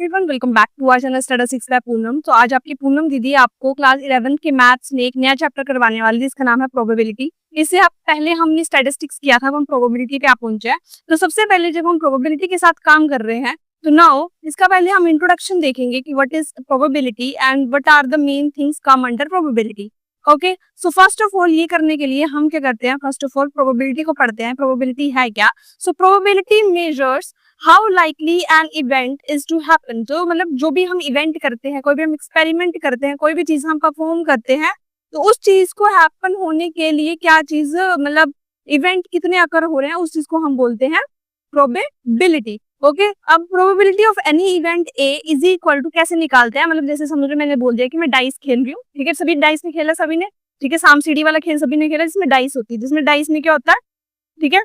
Everyone, welcome back to our channel study six by Poonam. तो आज आपकी पूनम दीदी आपको क्लास 11 के मैथ्स में एक नया चैप्टर करवाने वाली थी, इसका नाम है प्रोबेबिलिटी। इससे आप पहले हमने स्टैटिस्टिक्स किया था, अब हम प्रोबेबिलिटी पे आप पहुंचे हैं। तो सबसे पहले जब हम प्रोबेबिलिटी के साथ काम कर रहे हैं तो नाउ इसका पहले हम इंट्रोडक्शन देखेंगे कि what is probability and what are the main things come under probability. Okay, so first of all ये करने के लिए हम क्या करते हैं, फर्स्ट ऑफ ऑल प्रोबेबिलिटी को पढ़ते हैं। प्रोबेबिलिटी है क्या? So probability measures how likely an event is to happen. तो मतलब जो भी हम इवेंट करते हैं, कोई भी हम एक्सपेरिमेंट करते हैं, कोई भी चीज हम परफॉर्म करते हैं, तो उस चीज को हैपन होने के लिए क्या चीज मतलब इवेंट कितने अकर हो रहे हैं, उस चीज को हम बोलते हैं प्रोबेबिलिटी। ओके, अब probability of any event A is equal to कैसे निकालते हैं, मतलब जैसे समझो मैंने बोल दिया कि मैं डाइस खेल रही हूँ, ठीक है, सभी डाइस में खेला सभी ने, ठीक है, साम सीढ़ी वाला खेल सभी ने खेला जिसमें डाइस होती है, जिसमें डाइस में क्या होता है, ठीक है,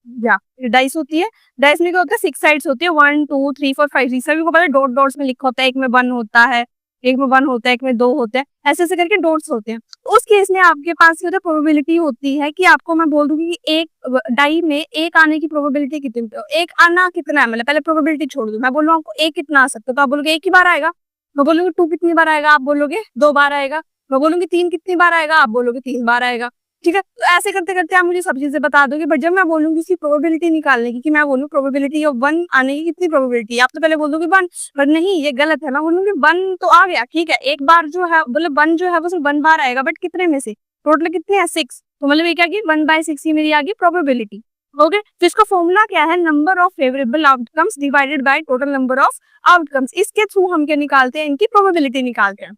या डाइस होती है। डाइस में क्या होता है, 6 साइड्स होती है, 1 2 3 4 5 6, सभी को पता है डॉट डॉट्स में लिखा होता है, एक में 1 होता है, एक में 1 होता है, एक में 2 होते हैं, ऐसे ऐसे करके डॉट्स होते हैं। तो उस केस में आपके पास ये प्रोबेबिलिटी होती है कि आपको मैं बोल दूंगी कि एक डाई में एक आने की प्रोबेबिलिटी कितनी, एक आना कितना है, मतलब पहले प्रोबेबिलिटी छोड़ दो, मैं बोल रहा हूँ आपको एक कितना आ सकता है, तो आप बोलोगे एक ही बार आएगा। मैं बोलूंगी 2 कितनी बार आएगा, आप बोलोगे 2 बार आएगा। मैं बोलूंगी 3 कितनी बार आएगा, आप बोलोगे 3 बार आएगा। ठीक है, तो ऐसे करते करते आप मुझे सब चीजें बता दोगे, बट जब मैं बोलूंगी उसकी प्रोबेबिलिटी निकालने की, कि मैं बोलूँ प्रोबेबिलिटी ऑफ 1 आने की कितनी प्रोबेबिलिटी, आप तो पहले बोल दोगे 1, पर नहीं ये गलत है। मैं बोलूंगी 1 तो आ गया, ठीक है, एक बार जो है मतलब 1 जो है वो सिर्फ 1 बार आएगा, बट कितने में से, टोटल कितने हैं 6, तो मतलब ये क्या की 1/6 ही मेरी आ गई प्रोबेबिलिटी। ओके, तो इसका फॉर्मूला क्या है, number of favourable outcomes divided by total number of outcomes. इसके थ्रू हम क्या निकालते हैं, इनकी प्रोबेबिलिटी निकालते हैं।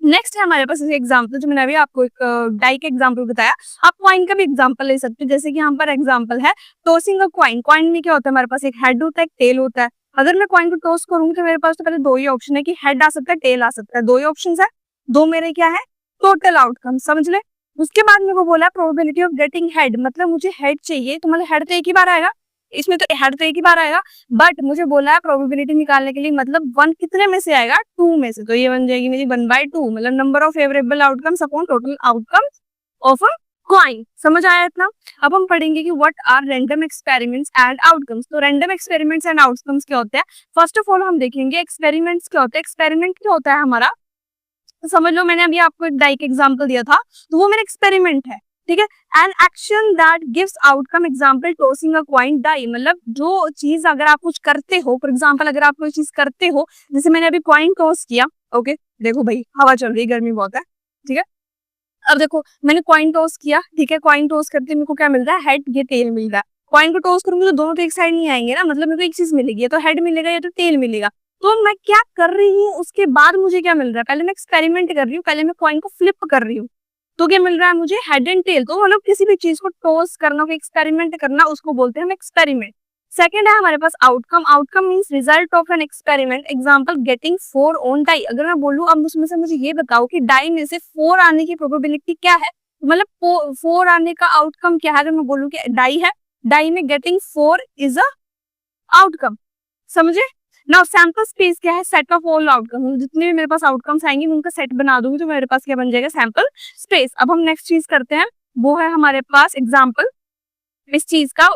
नेक्स्ट है हमारे पास एग्जाम्पल, जो मैंने अभी आपको एक डाई का एग्जाम्पल बताया, आप कॉइन का भी एग्जाम्पल ले सकते हो। जैसे कि यहाँ पर एग्जाम्पल है टॉसिंग अ कॉइन। कॉइन में क्या होता है, हमारे पास एक हेड होता है, एक टेल होता है। अगर मैं कॉइन को टॉस करूंगी तो मेरे पास तो पहले 2 ही ऑप्शन है कि हेड आ सकता है, टेल आ सकता है, 2 ही ऑप्शन है, 2 मेरे क्या है टोटल आउटकम, समझ ले। उसके बाद मेरे को बोला प्रोबेबिलिटी ऑफ गेटिंग हेड, मतलब मुझे हेड चाहिए, तो मतलब हेड तो एक ही बार आएगा, इसमें तो हेड तो एक ही बार आएगा, बट मुझे बोला है प्रोबेबिलिटी निकालने के लिए, मतलब 1 कितने में से आएगा, 2 में से, तो ये बन जाएगी मेरी 1/2, मतलब number of favourable outcomes upon total outcomes of a coin. समझ आया इतना? अब हम पढ़ेंगे कि what are random experiments and outcomes. तो रैंडम एक्सपेरिमेंट्स एंड आउटकम्स क्या होते हैं, फर्स्ट ऑफ ऑल हम देखेंगे एक्सपेरिमेंट्स क्या होते हैं। एक्सपेरिमेंट क्या होता है हमारा, तो समझ लो मैंने अभी आपको एक डाई का एग्जांपल दिया था, तो वो मेरा एक्सपेरिमेंट है, ठीक है। An action that gives outcome, example tossing a coin die, मतलब जो चीज अगर आप कुछ करते हो, फॉर एग्जांपल अगर आप कोई चीज करते हो, जैसे मैंने अभी कॉइन टॉस किया, ओके, देखो भाई हवा चल रही है, गर्मी बहुत है, ठीक है। अब देखो मैंने कॉइन टॉस किया, ठीक है, कॉइन टॉस करके मेरे को क्या मिल रहा है, हेड ये टेल मिल रहा है। कॉइन को टॉस करूंगी तो दोनों तो एक साइड नहीं आएंगे ना, मतलब मेरे को एक चीज मिलेगी, या तो हेड मिलेगा या तो टेल मिलेगा। तो मैं क्या कर रही हूँ, उसके बाद मुझे क्या मिल रहा है, पहले मैं एक्सपेरिमेंट कर रही हूँ, पहले मैं कॉइन को फ्लिप कर रही हूँ, तो क्या मिल रहा है मुझे, हेड एंड टेल। तो मतलब किसी भी चीज को टॉस करना, एक्सपेरिमेंट करना, उसको बोलते हैं हम एक्सपेरिमेंट। सेकेंड है हमारे पास outcome. Outcome means result of an experiment, example getting 4 on die. अगर मैं बोलूँ अब उसमें से मुझे ये बताओ कि डाई में से 4 आने की प्रोबेबिलिटी क्या है, मतलब 4 आने का आउटकम क्या है। अगर मैं बोलूँ कि डाई है, डाई में गेटिंग 4 इज अ आउटकम, समझे। नाउ सैंपल स्पेस क्या है, सेट ऑफ ऑल आउटकम, जितने भी मेरे पास आउटकम्स आएंगे मैं उनका सेट बना दूंगी, तो मेरे पास क्या बन जाएगा, सैंपल स्पेस। अब हम नेक्स्ट चीज करते हैं, वो है हमारे पास एग्जाम्पल इस चीज का,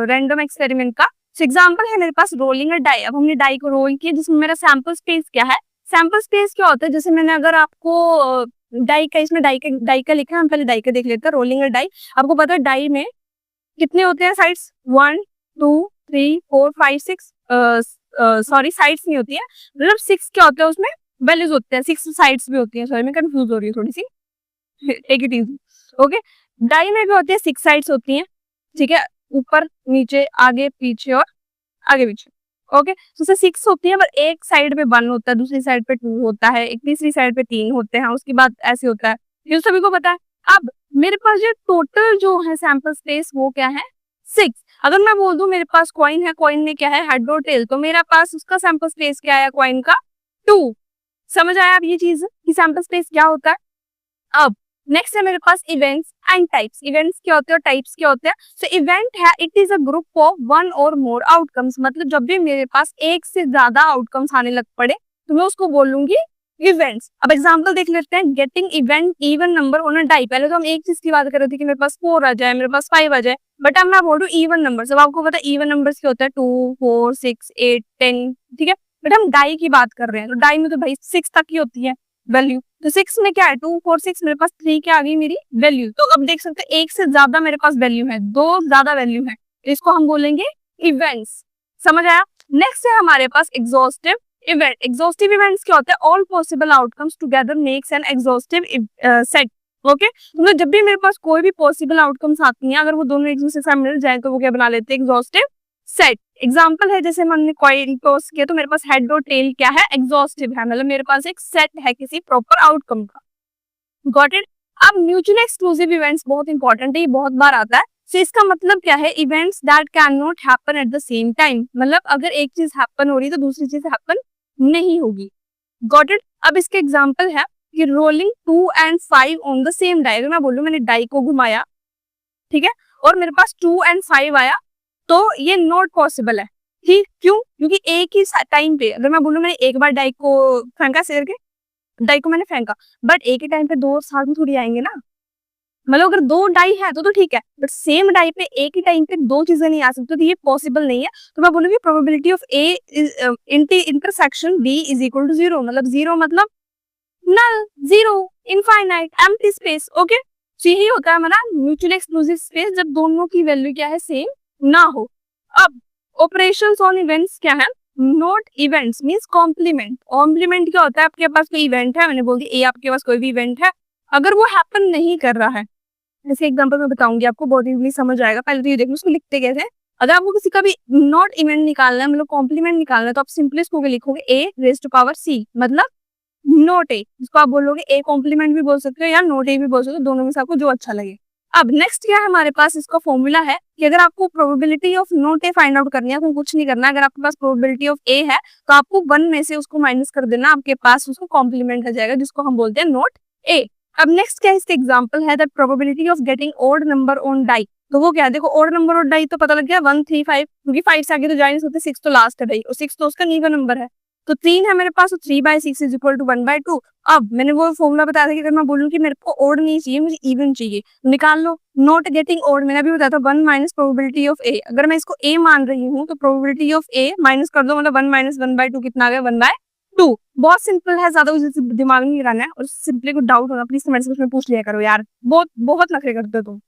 रैंडम एक्सपेरिमेंट का। एग्जाम्पल है मेरे पास रोलिंग अ डाई। अब हमने डाई को रोल किया, जिसमें मेरा सैंपल स्पेस क्या है, सैंपल स्पेस क्या होता है, जैसे मैंने अगर आपको डाई का, इसमें डाई का लिखा है, हम पहले डाई का देख लेते हैं, रोलिंग अ डाई। आपको पता है डाई में कितने होते हैं साइड्स, 1 2 3 4 5 6, सॉरी साइड्स नहीं होती है, मतलब 6 क्या होता है उसमें, वैल्यूज होते हैं, 6 साइड्स भी होती है, सॉरी मैं कंफ्यूज हो रही हूँ थोड़ी सी, take it easy. Okay, die में भी होती है 6 साइड्स होती हैं, ठीक है, ऊपर नीचे आगे पीछे और आगे पीछे। ओके, तो उससे 6 होती है, पर एक साइड पे 1 होता है, दूसरी साइड पे 2 होता है, एक तीसरी साइड पे 3 होते हैं, उसके बाद ऐसे होता है, ये सभी को पता है। अब मेरे पास जो टोटल जो है सैंपल स्पेस वो क्या है, 6। अगर मैं बोल दूं मेरे पास कॉइन है, कॉइन में क्या है, हेड और टेल, तो मेरा पास उसका सैंपल स्पेस क्या है कॉइन का, 2। समझ आया अब ये चीज कि सैंपल स्पेस क्या होता है। अब नेक्स्ट है मेरे पास इवेंट्स एंड टाइप्स। इवेंट्स क्या होते हैं और टाइप्स क्या होते हैं। सो इवेंट है, it is a group of 1 और मोर आउटकम्स, मतलब जब भी मेरे पास एक से ज्यादा आउटकम्स आने लग पड़े तो मैं उसको बोलूंगी इवेंट्स। अब एग्जांपल देख लेते हैं, getting event even number on a die. पहले तो हम एक चीज की बात कर रहे थे कि मेरे पास 4 आ जाए, मेरे पास 5 आ जाए, बट अब मैं बोलूँ इवन नंबर। अब आपको पता है इवन नंबर्स क्या होता है, 2 4 6 8 10, ठीक है, बट हम डाई की बात कर रहे हैं, तो डाई में तो भाई 6 तक ही होती है वैल्यू, तो 6 में क्या है 2 4 6, मेरे पास 3 क्या आ गई मेरी वैल्यू। तो अब देख सकते हैं एक से ज्यादा मेरे पास वैल्यू है, 2 ज्यादा वैल्यू है, इसको हम बोलेंगे इवेंट्स। समझ आया। नेक्स्ट है हमारे पास एग्जॉस्टिव इवेंट। एग्जॉस्टिव इवेंट्स क्या होता है, all possible outcomes together makes an exhaustive set. Okay, तो जब भी मेरे पास कोई भी पॉसिबल आउटकम्स आती हैं, अगर वो दोनों एक दूसरे से मिल जाए तो वो क्या बना लेते हैं, एग्जॉस्टिव सेट। एग्जाम्पल है जैसे हमने कॉइन टॉस किया, तो मेरे पास हेड और टेल क्या है, एग्जॉस्टिव है, मतलब मेरे पास एक सेट है किसी प्रॉपर आउटकम का। Got it. अब म्यूचुअली एक्सक्लूसिव इवेंट्स बहुत इंपॉर्टेंट है, ये बहुत बार आता है। तो इसका मतलब क्या है, events that can not happen at the same time, मतलब अगर एक चीज हैपन हो रही है तो दूसरी चीज हैपन नहीं होगी। Got it. अब इसके एग्जाम्पल है कि rolling 2 and 5 on the same die. अगर मैं बोलूं मैंने डाई को घुमाया, ठीक है, और मेरे पास 2 and 5 आया, तो ये नॉट पॉसिबल है। ठीक, क्यों? क्योंकि एक ही टाइम पे, अगर मैं बोलूं मैंने एक बार डाई को फेंका, शेयर के डाई को मैंने फेंका, बट एक ही टाइम पे दो साथ में थोड़ी आएंगे ना। मतलब अगर दो डाई है तो ठीक है, बट सेम डाई पे एक ही टाइम पे दो चीजें नहीं आ सकती, तो ये पॉसिबल नहीं है। तो मैं बोलूंगी probability of A intersection B is equal to 0। मतलब 0 मतलब null, 0, infinite, empty space. Okay, तो यही होता है हमारा म्यूचुअली एक्सक्लूसिव स्पेस, जब दोनों की वैल्यू क्या है, सेम ना हो। अब ऑपरेशंस ऑन इवेंट्स क्या है, not events means complement. Complement क्या होता है, आपके पास कोई इवेंट है, मैंने बोल दिया ए आपके पास कोई भी इवेंट है, अगर वो हैपन नहीं कर रहा है, जैसे एग्जांपल मैं बताऊंगी आपको, बहुत इजीली समझ आएगा। पहले तो ये देखो उसको लिखते कैसे हैं। अगर आपको किसी का भी नॉट इवेंट निकालना है, मतलब कॉम्प्लीमेंट निकालना है, तो आप सिंपली इसको लिखोगे ए रेज़ टू पावर सी, मतलब नोट ए, जिसको आप बोलोगे ए कॉम्प्लीमेंट भी बोल सकते हो या नोट ए भी बोल सकते हो, दोनों में से आपको जो अच्छा लगे। अब नेक्स्ट क्या है हमारे पास, इसका फॉर्मूला है कि अगर आपको probability of note A find out करनी है, आपको कुछ नहीं करना है। अगर आपके पास प्रोबेबिलिटी ऑफ ए है तो आपको 1 में से उसको माइनस कर देना, आपके पास उसको कॉम्प्लीमेंट आ जाएगा, जिसको हम बोलते हैं नोट ए। अब नेक्स्ट क्या है, इसका एग्जांपल है that probability of getting odd number on die. तो वो क्या है, देखो ऑड नंबर ऑन डाई तो पता लग गया 1 3 5, क्योंकि 5 से आगे तो जा नहीं सकते, 6 तो लास्ट है भाई, और 6 तो उसका नीवा नंबर है, तो 3 है मेरे पास, तो 3/6 इज इक्वल टू 1/2। अब मैंने वो फॉर्मूला बताया था कि अगर मैं बोलूं कि मेरे को ऑड नहीं चाहिए, मुझे इवन चाहिए, निकाल लो। नॉट गेटिंग ऑड मैंने अभी बताया था 1 माइनस प्रोबेबिलिटी ऑफ ए। अगर मैं इसको ए मान रही हूँ तो प्रोबेबिलिटी ऑफ ए माइनस कर दो, मतलब 1 माइनस 1/2 कितना आ गया, 1/2। बहुत सिंपल है, ज्यादा कुछ दिमाग नहीं लगाना है, और सिंपली कुछ डाउट होगा प्लीज कमेंट सेक्शन में पूछ लिया करो यार, बहुत बहुत नखरे करते हो तुम।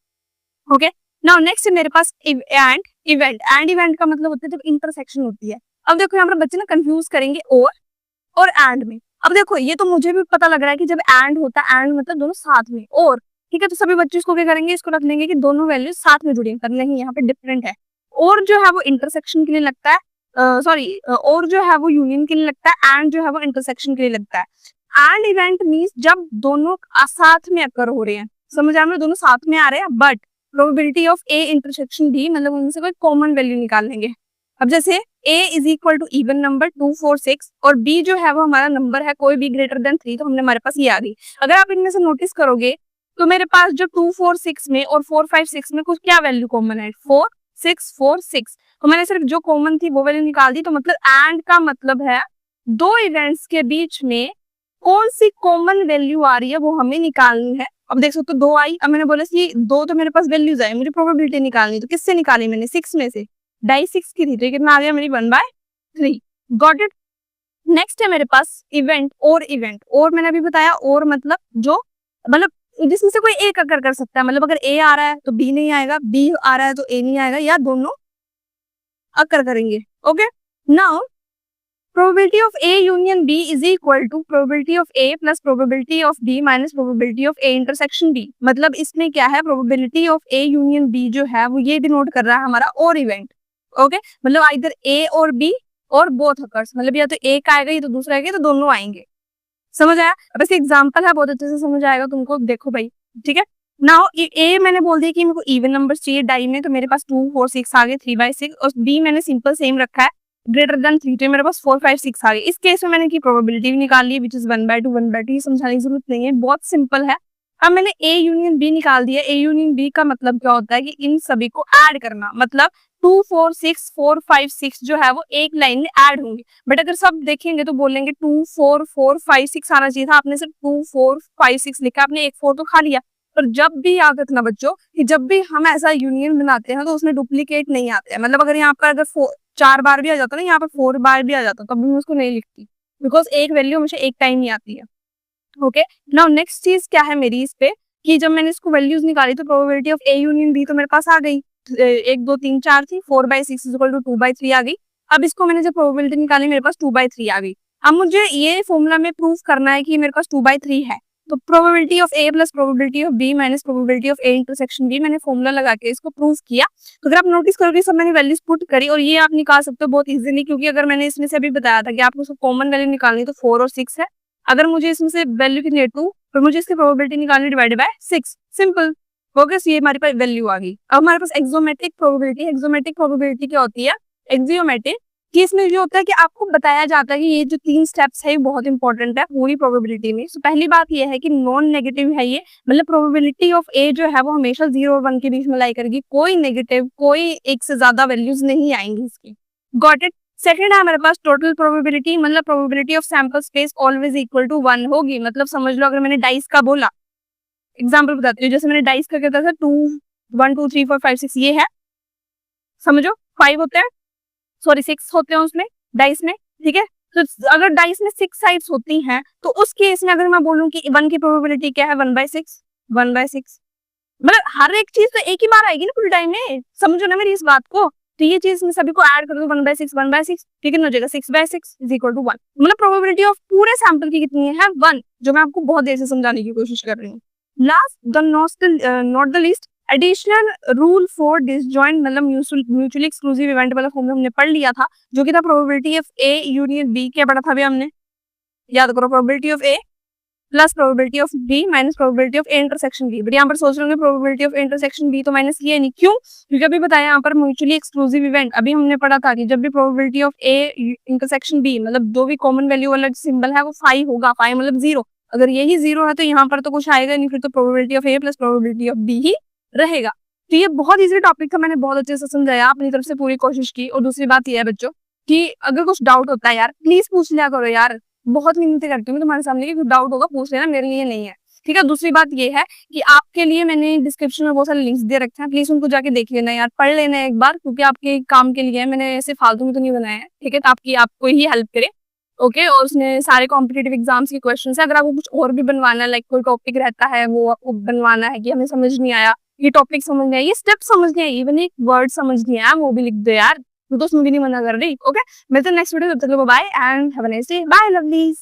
ओके, नाउ नेक्स्ट है मेरे पास एंड इवेंट। एंड इवेंट का मतलब होता है जब इंटरसेक्शन होती है। अब देखो यहाँ पर बच्चे ना कंफ्यूज करेंगे और एंड में। अब देखो ये तो मुझे भी पता लग रहा है कि जब एंड होता है, एंड मतलब दोनों साथ में, और ठीक है, तो सभी बच्चे इसको क्या करेंगे, इसको रख लेंगे कि दोनों वैल्यूज साथ में जुड़ी हैं, पर नहीं, यहाँ पे डिफरेंट है। और जो है वो इंटरसेक्शन के लिए लगता है, सॉरी, और जो है वो यूनियन के लिए लगता है, एंड जो है वो इंटरसेक्शन के लिए लगता है। एंड इवेंट मीन्स जब दोनों साथ में अकर हो रहे हैं, समझ आ रहा है, दोनों साथ में आ रहे हैं, but probability of A intersection भी, मतलब उनसे कोई कॉमन वैल्यू निकाल लेंगे। अब जैसे a is equal to even number 2 4 6, और b जो है वो हमारा नंबर है कोई भी ग्रेटर देन 3, तो हमने हमारे पास ये आ गई। अगर आप इनमें से नोटिस करोगे तो मेरे पास जो 2 4 6 में और 4 5 6 में कुछ क्या वैल्यू कॉमन है, 4 6 4 6, तो मैंने सिर्फ जो कॉमन थी वो वैल्यू निकाल दी। तो मतलब एंड का मतलब है दो इवेंट्स के बीच में कौन सी कॉमन वैल्यू आ रही है वो हमें निकालनी है। अब देख सकते हो 2 आई, अब मैंने बोला कि 2 तो मेरे पास वैल्यूज आई, मुझे प्रोबेबिलिटी निकालनी, तो किससे निकाली मैंने, 6 में से। डाई 6 की थी, तो कितना आ गया मेरी 1/3। Got it. नेक्स्ट है मेरे पास इवेंट और मैंने अभी बताया, और मतलब जो, मतलब जिसमें से कोई एक अगर कर सकता है, मतलब अगर ए आ रहा है तो बी नहीं आएगा, बी आ रहा है तो ए नहीं आएगा, या दोनों अकर करेंगे। Okay, now probability of A union B is equal to probability of A plus probability of B minus probability of A intersection B। मतलब इसमें क्या है, probability of A union B जो है वो ये डिनोट कर रहा है हमारा और इवेंट। ओके, मतलब आइदर A और B और बोथ अकर्स, मतलब या तो एक आएगा या तो दूसरा आएगा, तो दोनों आएंगे। समझ आया। अब ऐसे एग्जाम्पल है, बहुत अच्छे से समझ आएगा तुमको, देखो भाई, ठीक है। नाउ ए मैंने बोल दिया कि मेरे को इवन नंबर चाहिए डाई में, तो मेरे पास 2 4 6 आ गए, 3/6, और बी मैंने सिंपल सेम रखा है ग्रेटर देन 3, तो मेरे पास 4 5 6 आ गए। इस केस में मैंने की प्रोबेबिलिटी भी निकाल ली, विच इज 1/2 1/2, ये समझाने की जरूरत नहीं है, बहुत सिंपल है। अब मैंने ए यूनियन बी निकाल दिया। ए यूनियन बी का मतलब क्या होता है कि इन सभी को ऐड करना, मतलब 2 4 6 4 5 6 जो है वो एक लाइन में ऐड होंगे। बट अगर सब देखेंगे तो बोलेंगे 2 4 4 5 6 आना चाहिए था, आपने सिर्फ 2 4 5 6 लिखा, आपने एक 4 तो खा लिया। पर जब भी याद रखना बच्चों कि जब भी हम ऐसा यूनियन बनाते हैं तो उसमें डुप्लीकेट नहीं आते हैं। मतलब अगर यहाँ पर अगर 4 बार भी आ जाता ना, यहाँ पर 4 बार भी आ जाता, तब भी मैं उसको नहीं लिखती, बिकॉज एक वैल्यू हमेशा एक टाइम ही आती है। ओके, नाउ नेक्स्ट चीज क्या है मेरी इस पे, कि जब मैंने इसको वैल्यूज निकाली तो probability of A union B तो मेरे पास आ गई, 1 2 3 4 थी, 4/6 इक्वल टू 2/3 आ गई। अब इसको मैंने जब प्रोबेबिलिटी निकाली मेरे पास 2/3 आ गई। अब मुझे ये फॉर्मूला में प्रूव करना है कि मेरे पास 2/3 है, तो probability of A plus probability of B minus probability of A intersection B, मैंने फॉर्मूला लगा के इसको प्रूव किया। तो अगर आप नोटिस करोगे सब मैंने वैल्यूज पुट करी, और ये आप निकाल सकते हो बहुत इजीली, क्योंकि अगर मैंने इसमें से अभी बताया था कि आपको कॉमन वैल्यू निकालनी तो 4 और 6 है। अगर मुझे इसमें से वैल्यू कितनी है 2, तो मुझे इसकी प्रोबेबिलिटी निकालनी डिवाइडेड बाय 6, सिंपल हो गया। ये हमारे पास वैल्यू आ गई। अब हमारे पास एक्सोमेट्रिक प्रोबेबिलिटी, एक्सोमेट्रिक प्रोबेबिलिटी क्या होती है, एक्सियोमेट्रिक, कि इसमें ये होता है कि आपको बताया जाता है कि ये जो 3 स्टेप्स है ये बहुत इंपॉर्टेंट है पूरी प्रोबेबिलिटी में। तो पहली बात ये है कि नॉन नेगेटिव है ये, मतलब प्रोबेबिलिटी ऑफ ए जो है वो हमेशा 0 और 1 के बीच में लाई करेगी, कोई नेगेटिव, कोई एक से ज्यादा वैल्यूज नहीं आएंगी इसकी। Got it. सेकंड है हमारे पास टोटल प्रोबेबिलिटी, मतलब probability of sample space always equal to 1 होगी। मतलब समझ लो अगर मैंने डाइस का बोला, एग्जांपल बताती हूँ, जैसे मैंने डाइस का कहता था 2 1 2 3 4 5 6 ये है, समझो 5 होते हैं, सॉरी 6 होते हैं उसमें डाइस में, ठीक है। तो अगर डाइस में 6 साइड्स होती हैं तो उस केस में अगर मैं बोलूं कि 1 की प्रोबेबिलिटी क्या है 1/6, 1/6, मतलब हर एक चीज तो एक ही बार आएगी ना पूरे टाइम में, समझो ना मेरी इस बात को। तो ये चीज मैं सभी को ऐड कर दूं 1/6 1/6, ठीक है, हो जाएगा 6/6 इज इक्वल टू 1। मतलब प्रोबेबिलिटी ऑफ पूरे सैंपल की कितनी है 1, जो मैं आपको बहुत देर से समझाने की कोशिश कर रही हूँ। Last the not the least, additional rule for disjoint, मतलब म्यूचुअली एक्सक्लूसिव इवेंट वाला फॉर्मूला हमने पढ़ लिया था, जो कि था probability of A union B. क्या पढ़ा था अभी हमने, याद करो, probability of A plus probability of B minus probability of A intersection B. But यहाँ पर सोच रहे होंगे प्रोबेबिलिटी ऑफ इंटरसेक्शन बी तो माइनस ये नहीं, क्यों, क्योंकि अभी बताया यहाँ पर म्यूचुअली एक्सक्लूसिव इवेंट, अभी हमने पढ़ा था कि जब भी probability of A intersection B, मतलब जो भी कॉमन वैल्यू वाला सिंबल है वो 5 होगा, 5 मतलब 0, अगर यही 0 है तो यहाँ पर तो कुछ आएगा नहीं, फिर तो probability of A plus probability of B ही रहेगा। तो ये बहुत इजी टॉपिक था, मैंने बहुत अच्छे से समझाया, अपनी तरफ से पूरी कोशिश की। और दूसरी बात ये है बच्चों कि अगर कुछ डाउट होता है यार प्लीज पूछ लिया करो यार, बहुत मिन्नतें करती हूँ तुम्हारे सामने कि डाउट होगा पूछ लेना, मेरे लिए नहीं है, ठीक है। दूसरी बात ये है कि आपके लिए मैंने डिस्क्रिप्शन में बहुत सारे लिंक्स दे रखे हैं, प्लीज उनको जाके देख लेना यार, पढ़ लेना एक बार, क्योंकि आपके काम के लिए है, मैंने ऐसे फालतू में तो नहीं बनाया है, ठीक है, तो आपको ही हेल्प करे। ओके, और उसने सारे कॉम्पिटेटिव एग्जाम्स के क्वेश्चन है। अगर आपको कुछ और भी बनवाना है, लाइक कोई टॉपिक रहता है वो आपको बनवाना है कि हमें समझ नहीं आया, ये टॉपिक समझ नहीं आया, ये स्टेप समझ नहीं आया, इवन एक वर्ड समझ नहीं आया, वो भी लिख दो यार, तो उसमें भी नहीं मना कर रही। ओके, मिलते हैं नेक्स्ट वीडियो, तब तक bye and have a nice day, bye lovelies.